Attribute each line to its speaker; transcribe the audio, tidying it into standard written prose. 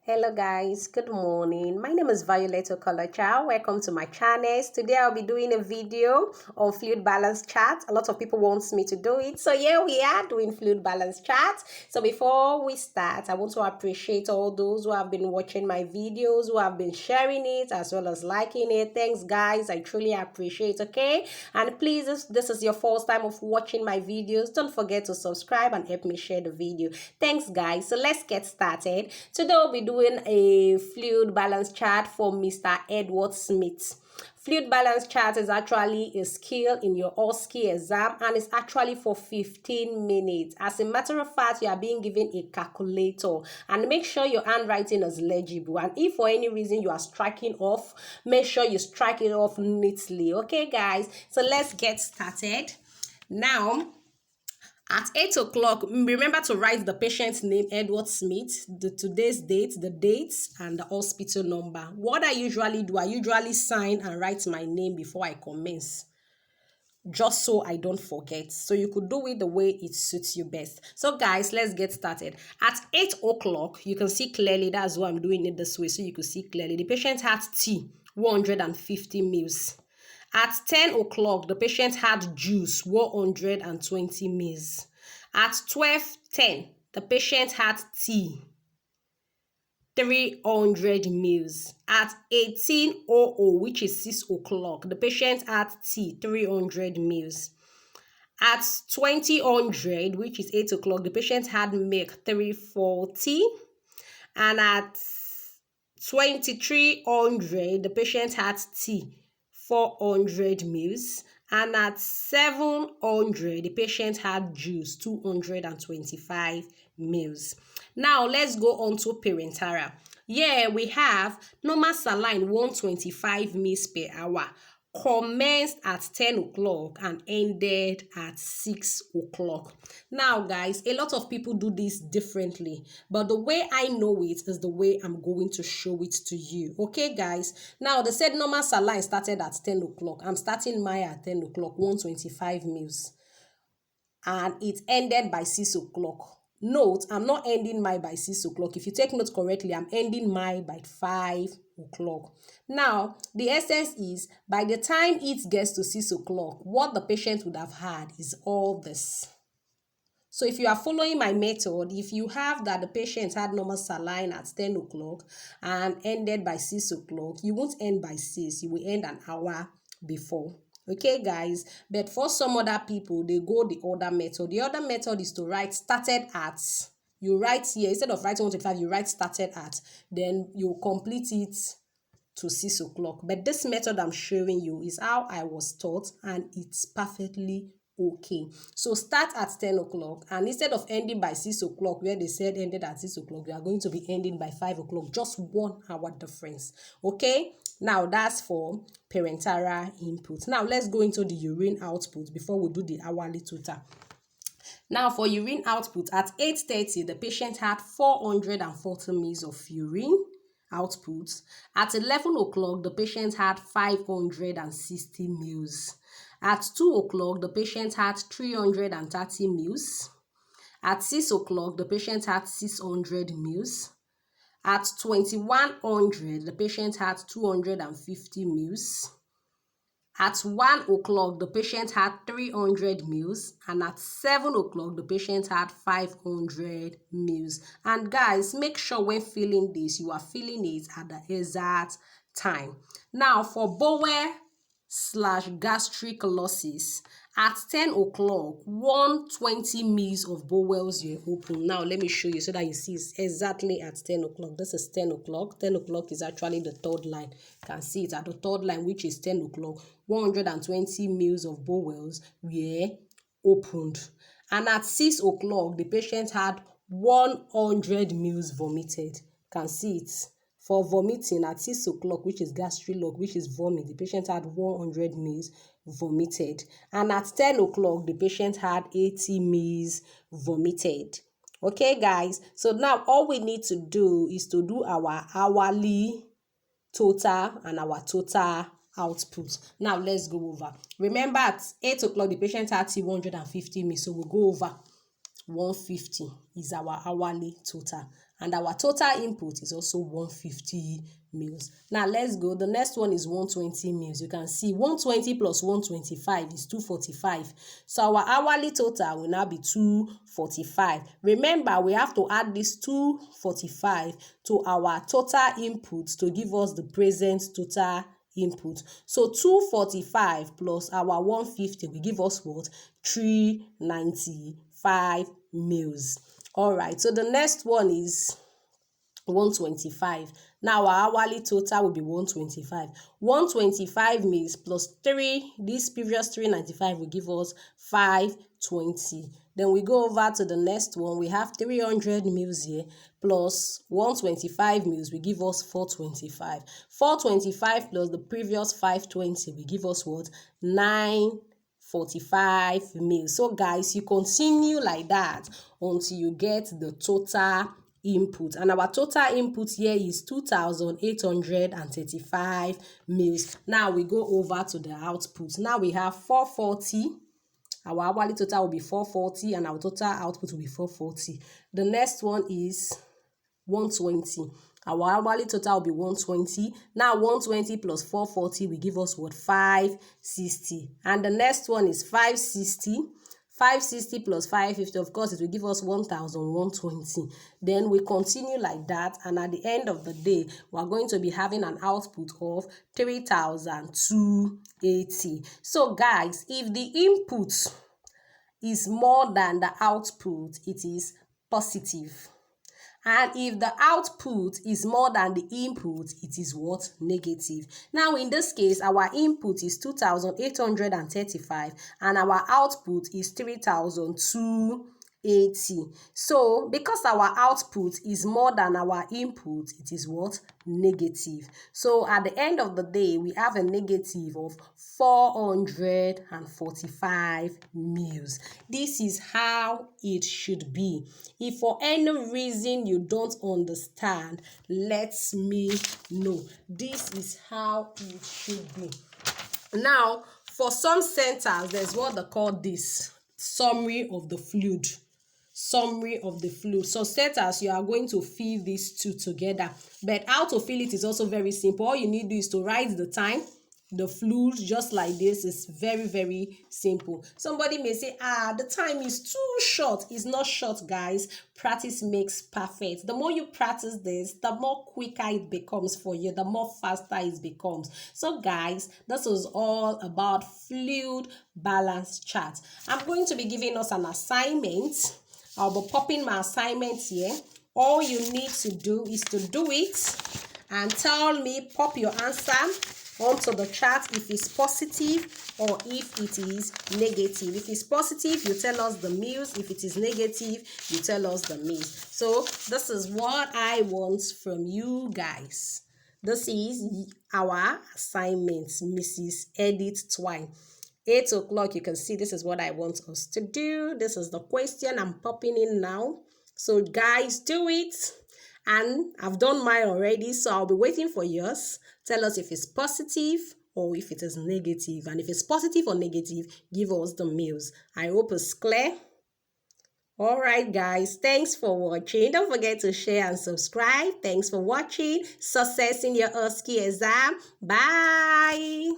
Speaker 1: Hello guys, good morning. My name is Violet Okolocha. Welcome to my channel. Today I'll be doing a video on fluid balance chart. A lot of people want me to do it. So here we are doing fluid balance chart. So before we start, I want to appreciate all those who have been watching my videos, who have been sharing it as well as liking it. Thanks guys, I truly appreciate, okay? And please, if this is your first time of watching my videos, don't forget to subscribe and help me share the video. Thanks guys. So let's get started. Today we'll be doing a fluid balance chart for Mr. Edward Smith. Fluid balance chart is actually a skill in your OSCE exam and it's actually for 15 minutes. As a matter of fact, you are being given a calculator and make sure your handwriting is legible. And if for any reason you are striking off, make sure you strike it off neatly. Okay, guys? So let's get started. Now, at 8 o'clock, remember to write the patient's name, Edward Smith, today's date, the dates, and the hospital number. What I usually do, I usually sign and write my name before I commence, just so I don't forget. So you could do it the way it suits you best. So guys, let's get started. At 8 o'clock, you can see clearly, that's why I'm doing it this way, so you can see clearly. The patient had tea, 150 ml. At 10 o'clock, the patient had juice, 120 ml. At 12:10, the patient had tea, 300 ml. At 18:00, which is 6 o'clock, the patient had tea, 300 ml. At 20:00, which is 8 o'clock, the patient had milk, 340. And at 23:00, the patient had tea, 400 ml. And at 7:00, the patient had juice, 225 ml. Now, let's go on to parenteral. Here we have normal saline, 125 ml per hour. Commenced at 10 o'clock and ended at 6 o'clock. Now guys, a lot of people do this differently, but the way I know it is the way I'm going to show it to you. Okay guys, now they said normal saline started at 10 o'clock. I'm starting mine at 10 o'clock, 125 ml, and it ended by 6 o'clock. Note, I'm not ending mine by 6 o'clock. If you take note correctly, I'm ending mine by 5 o'clock. Now, the essence is, by the time it gets to 6 o'clock, what the patient would have had is all this. So if you are following my method, if you have that the patient had normal saline at 10 o'clock and ended by 6 o'clock, you won't end by 6, you will end an hour before. Okay guys, but for some other people, they go the other method. The other method is to write started at. You write here, instead of writing 125, you write started at, then you complete it to 6 o'clock. But this method I'm showing you is how I was taught and it's perfectly okay. So start at 10 o'clock and instead of ending by 6 o'clock where they said ended at 6 o'clock, you are going to be ending by 5 o'clock, just 1 hour difference. Okay, now that's for parenteral input. Now let's go into the urine output before we do the hourly total. Now for urine output, at 8:30 the patient had 440 ml of urine output. At 11 o'clock the patient had 560 ml. At 2 o'clock the patient had 330 ml. At 6 o'clock the patient had 600 ml. At 2100 the patient had 250 ml. At 1 o'clock, the patient had 300 ml, and at 7 o'clock, the patient had 500 ml. And guys, make sure when filling this, you are filling it at the exact time. Now, for bowel/gastric losses, at 10 o'clock, 120 ml of bowels were open. Now, let me show you so that you see it's exactly at 10 o'clock. This is 10 o'clock. 10 o'clock is actually the third line. You can see it at the third line, which is 10 o'clock. 120 ml of bowels were opened. And at 6 o'clock, the patient had 100 ml vomited. You can see it. For vomiting at 6 o'clock, which is gastric log, which is vomit, the patient had 100 ml vomited. And at 10 o'clock, the patient had 80 ml vomited. Okay, guys. So now all we need to do is to do our hourly total and our total output. Now let's go over. Remember at 8 o'clock, the patient had 150 ml. So we'll go over 150 is our hourly total. and our total input is also 150 mils. Now let's go. The next one is 120 mils. You can see 120 plus 125 is 245. So our hourly total will now be 245. Remember, we have to add this 245 to our total input to give us the present total input. So 245 plus our 150 will give us what? 395 mils. All right, so the next one is 125. Now our hourly total will be 125. 125 mils plus 3, this previous 395 will give us 520. Then we go over to the next one. We have 300 mils here plus 125 mils will give us 425. 425 plus the previous 520 will give us what? 945 mils. So guys, you continue like that until you get the total input, and our total input here is 2,835 mils. Now we go over to the output. Now we have 440. Our hourly total will be 440 and our total output will be 440. The next one is 120. Our hourly total will be 120. Now 120 plus 440 will give us what? 560. And the next one is 560. 560 plus 550, of course, it will give us 1,120. Then we continue like that, and at the end of the day, we are going to be having an output of 3,280. So guys, if the input is more than the output, it is positive. And if the output is more than the input, it is what? Negative. Now, in this case, our input is 2,835 and our output is 3,280. So, because our output is more than our input, it is what? Negative. So, at the end of the day, we have a negative of 445 mils. This is how it should be. If for any reason you don't understand, let me know. This is how it should be. Now, for some centers, there's what they call this summary of the fluid. Summary of the fluid. So centers, you are going to fill these two together. But how to fill it is also very simple. All you need to do is to write the time, the fluid, just like this. Is very, very simple. Somebody may say, the time is too short. It's not short, guys. Practice makes perfect. The more you practice this, the more quicker it becomes for you, the more faster it becomes. So guys, this is all about fluid balance chart. I'm going to be giving us an assignment. I'll be popping my assignments here. All you need to do is to do it and tell me, pop your answer onto the chart if it's positive or if it is negative. If it's positive, you tell us the mils. If it is negative, you tell us the mils. So this is what I want from you guys. This is our assignment, Mrs. Edith Twine. 8 o'clock, you can see this is what I want us to do. This is the question I'm popping in now. So guys, do it. And I've done mine already, so I'll be waiting for yours. Tell us if it's positive or if it is negative. And if it's positive or negative, give us the mils. I hope it's clear. All right, guys. Thanks for watching. Don't forget to share and subscribe. Thanks for watching. Success in your OSCE exam. Bye.